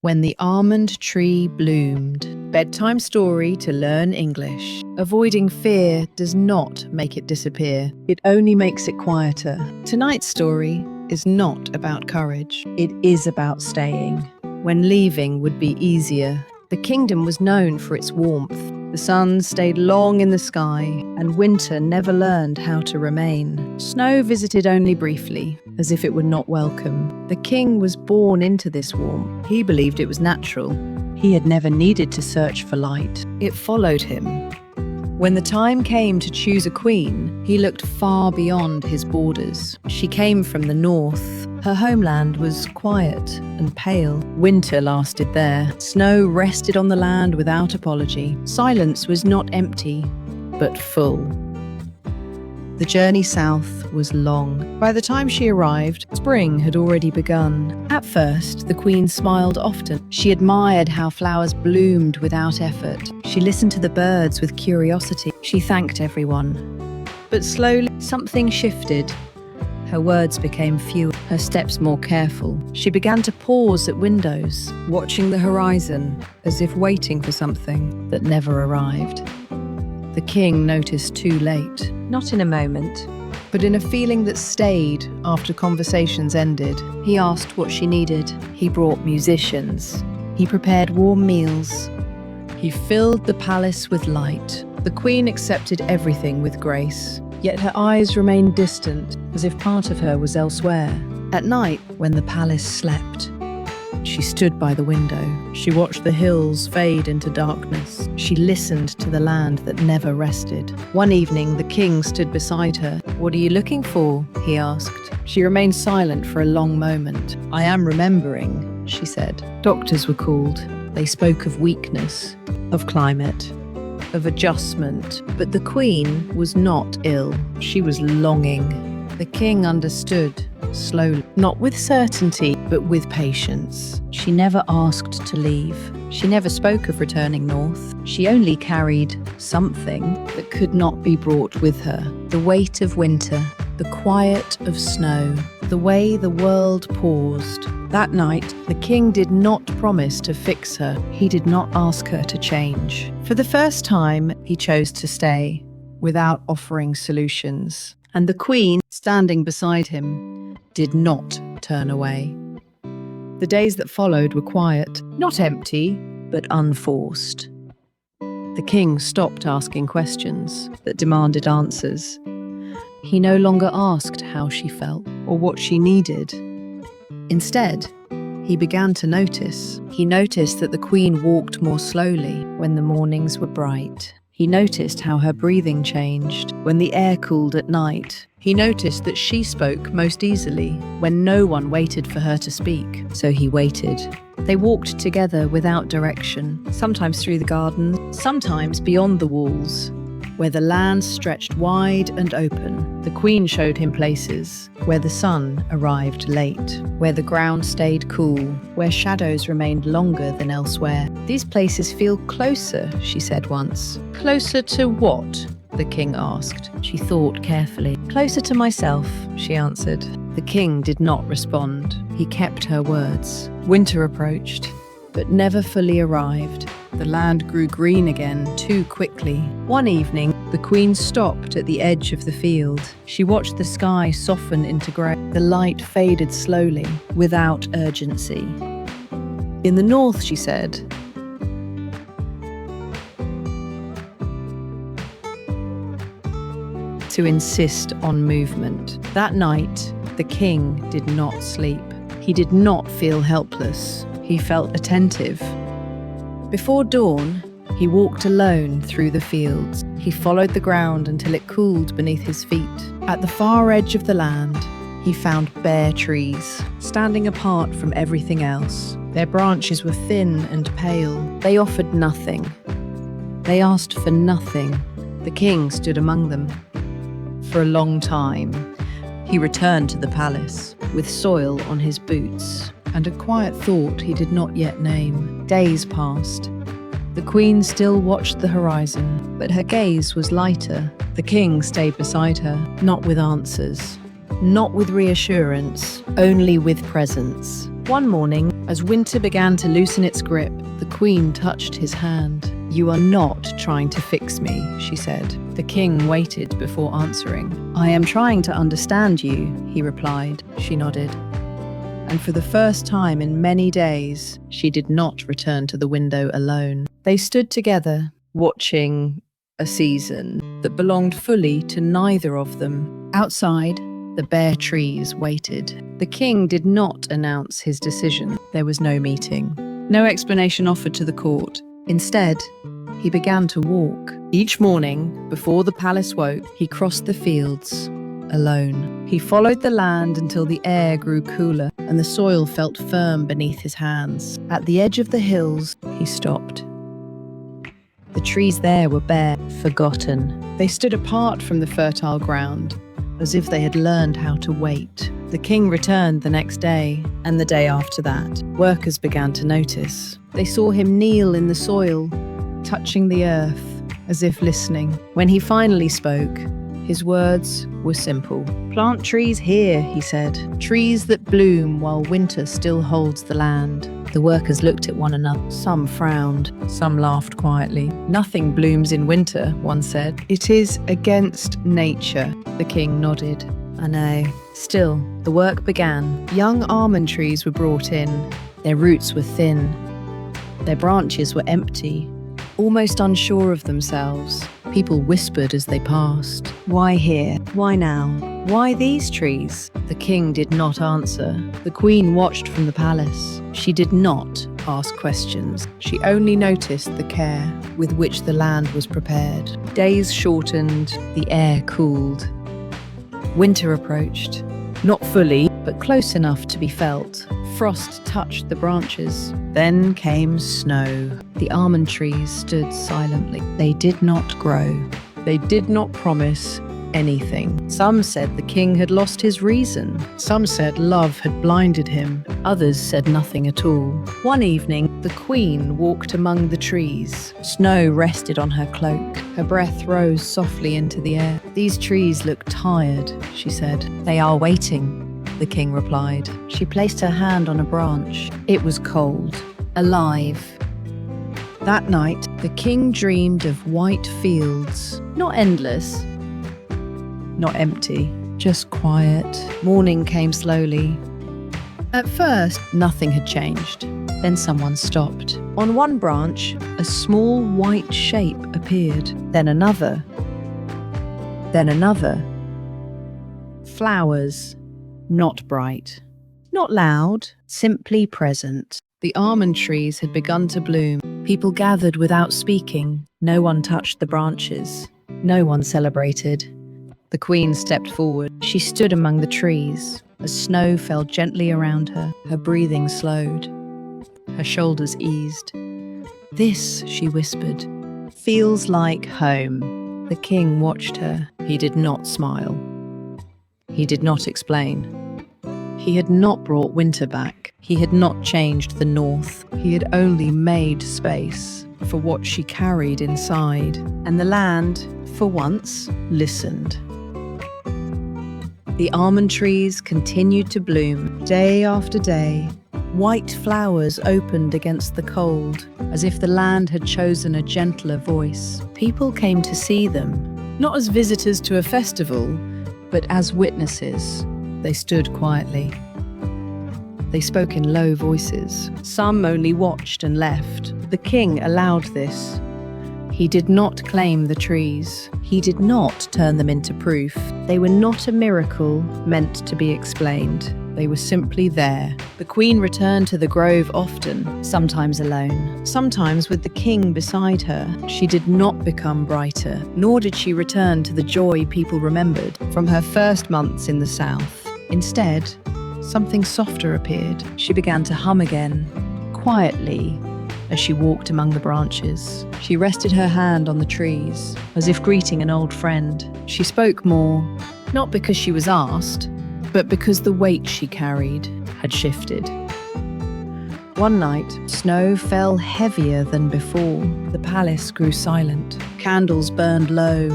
When the Almond Tree Bloomed. Bedtime story to learn English. Avoiding fear does not make it disappear. It only makes it quieter. Tonight's story is not about courage. It is about staying. When leaving would be easier. The kingdom was known for its warmth. The sun stayed long in the sky, and winter never learned how to remain. Snow visited only briefly, as if it were not welcome. The king was born into this warmth. He believed it was natural. He had never needed to search for light. It followed him. When the time came to choose a queen, he looked far beyond his borders. She came from the north. Her homeland was quiet and pale. Winter lasted there. Snow rested on the land without apology. Silence was not empty, but full. The journey south was long. By the time she arrived, spring had already begun. At first, the queen smiled often. She admired how flowers bloomed without effort. She listened to the birds with curiosity. She thanked everyone. But slowly, something shifted. Her words became fewer, her steps more careful. She began to pause at windows, watching the horizon, as if waiting for something that never arrived. The king noticed too late. Not in a moment, but in a feeling that stayed after conversations ended. He asked what she needed. He brought musicians. He prepared warm meals. He filled the palace with light. The queen accepted everything with grace, yet her eyes remained distant, as if part of her was elsewhere. At night, when the palace slept, she stood by the window. She watched the hills fade into darkness. She listened to the land that never rested. One evening, the king stood beside her. "What are you looking for?" he asked. She remained silent for a long moment. "I am remembering," she said. Doctors were called. They spoke of weakness, of climate, of adjustment. But the queen was not ill. She was longing. The king understood. Slowly, not with certainty, but with patience. She never asked to leave. She never spoke of returning north. She only carried something that could not be brought with her. The weight of winter, the quiet of snow, the way the world paused. That night, the king did not promise to fix her. He did not ask her to change. For the first time, he chose to stay, without offering solutions. And the queen, standing beside him, did not turn away. The days that followed were quiet, not empty, but unforced. The king stopped asking questions that demanded answers. He no longer asked how she felt or what she needed. Instead, he began to notice. He noticed that the queen walked more slowly when the mornings were bright. He noticed how her breathing changed when the air cooled at night. He noticed that she spoke most easily when no one waited for her to speak. So he waited. They walked together without direction, sometimes through the garden, sometimes beyond the walls, where the land stretched wide and open. The queen showed him places where the sun arrived late, where the ground stayed cool, where shadows remained longer than elsewhere. "These places feel closer," she said once. "Closer to what?" the king asked. She thought carefully. "Closer to myself," she answered. The king did not respond. He kept her words. Winter approached, but never fully arrived. The land grew green again too quickly. One evening, the queen stopped at the edge of the field. She watched the sky soften into grey. The light faded slowly, without urgency. "In the north," she said, to insist on movement. That night, the king did not sleep. He did not feel helpless. He felt attentive. Before dawn, he walked alone through the fields. He followed the ground until it cooled beneath his feet. At the far edge of the land, he found bare trees, standing apart from everything else. Their branches were thin and pale. They offered nothing. They asked for nothing. The king stood among them. For a long time, he returned to the palace with soil on his boots and a quiet thought he did not yet name. Days passed. The queen still watched the horizon, but her gaze was lighter. The king stayed beside her, not with answers, not with reassurance, only with presence. One morning, as winter began to loosen its grip, the queen touched his hand. "You are not trying to fix me," she said. The king waited before answering. "I am trying to understand you," he replied. She nodded. And for the first time in many days, she did not return to the window alone. They stood together, watching a season that belonged fully to neither of them. Outside, the bare trees waited. The king did not announce his decision. There was no meeting, no explanation offered to the court. Instead, he began to walk. Each morning, before the palace woke, he crossed the fields alone. He followed the land until the air grew cooler and the soil felt firm beneath his hands. At the edge of the hills, he stopped. The trees there were bare, forgotten. They stood apart from the fertile ground, as if they had learned how to wait. The king returned the next day, and the day after that. Workers began to notice. They saw him kneel in the soil, touching the earth, as if listening. When he finally spoke, his words were simple. "Plant trees here," he said. "Trees that bloom while winter still holds the land." The workers looked at one another. Some frowned, some laughed quietly. "Nothing blooms in winter," one said. "It is against nature." The king nodded. "I know." Still, the work began. Young almond trees were brought in. Their roots were thin. Their branches were empty, almost unsure of themselves. People whispered as they passed. "Why here? Why now? Why these trees?" The king did not answer. The queen watched from the palace. She did not ask questions. She only noticed the care with which the land was prepared. Days shortened, the air cooled. Winter approached. Not fully, but close enough to be felt. Frost touched the branches. Then came snow. The almond trees stood silently. They did not grow. They did not promise anything. Some said the king had lost his reason. Some said love had blinded him. Others said nothing at all. One evening, the queen walked among the trees. Snow rested on her cloak. Her breath rose softly into the air. "These trees look tired," she said. "They are waiting," the king replied. She placed her hand on a branch. It was cold, alive. That night, the king dreamed of white fields, not endless, not empty, just quiet. Morning came slowly. At first, nothing had changed. Then someone stopped. On one branch, a small white shape appeared. Then another. Then another. Flowers. Not bright, not loud, simply present. The almond trees had begun to bloom. People gathered without speaking. No one touched the branches. No one celebrated. The queen stepped forward. She stood among the trees. As snow fell gently around her, her breathing slowed. Her shoulders eased. "This," she whispered, "feels like home." The king watched her. He did not smile. He did not explain. He had not brought winter back. He had not changed the north. He had only made space for what she carried inside. And the land, for once, listened. The almond trees continued to bloom day after day. White flowers opened against the cold, as if the land had chosen a gentler voice. People came to see them, not as visitors to a festival, but as witnesses. They stood quietly. They spoke in low voices. Some only watched and left. The king allowed this. He did not claim the trees. He did not turn them into proof. They were not a miracle meant to be explained. They were simply there. The queen returned to the grove often, sometimes alone, sometimes with the king beside her. She did not become brighter, nor did she return to the joy people remembered from her first months in the south. Instead, something softer appeared. She began to hum again, quietly, as she walked among the branches. She rested her hand on the trees, as if greeting an old friend. She spoke more, not because she was asked, but because the weight she carried had shifted. One night, snow fell heavier than before. The palace grew silent. Candles burned low.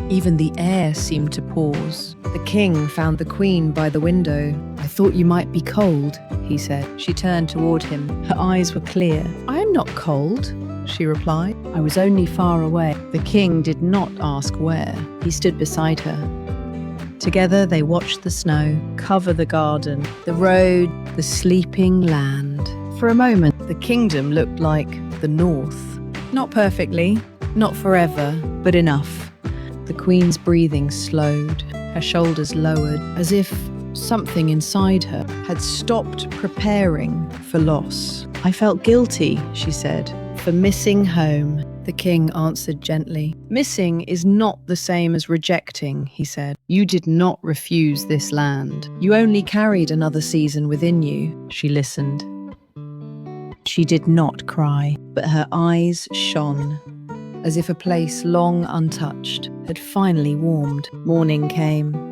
Even the air seemed to pause. The king found the queen by the window. "I thought you might be cold, he said. She turned toward him. Her eyes were clear. I am not cold, she replied. I was only far away. The king did not ask where. He stood beside her. Together they watched the snow cover the garden, the road, the sleeping land. For a moment, the kingdom looked like the north. Not perfectly, not forever, but enough. The queen's breathing slowed, her shoulders lowered, as if something inside her had stopped preparing for loss. I felt guilty, she said, for missing home. The king answered gently. Missing is not the same as rejecting, he said. You did not refuse this land. You only carried another season within you. She listened. She did not cry, but her eyes shone, as if a place long untouched had finally warmed. Morning came.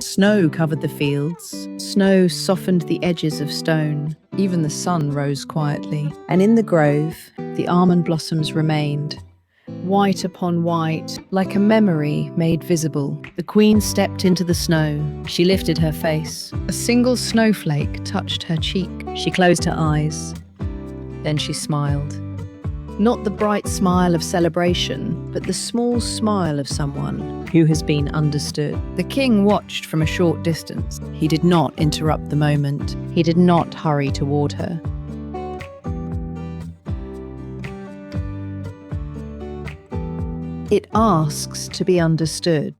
Snow covered the fields. Snow softened the edges of stone. Even the sun rose quietly. And in the grove, the almond blossoms remained, white upon white, like a memory made visible. The queen stepped into the snow. She lifted her face. A single snowflake touched her cheek. She closed her eyes. Then she smiled. Not the bright smile of celebration, but the small smile of someone who has been understood. The king watched from a short distance. He did not interrupt the moment. He did not hurry toward her. It asks to be understood.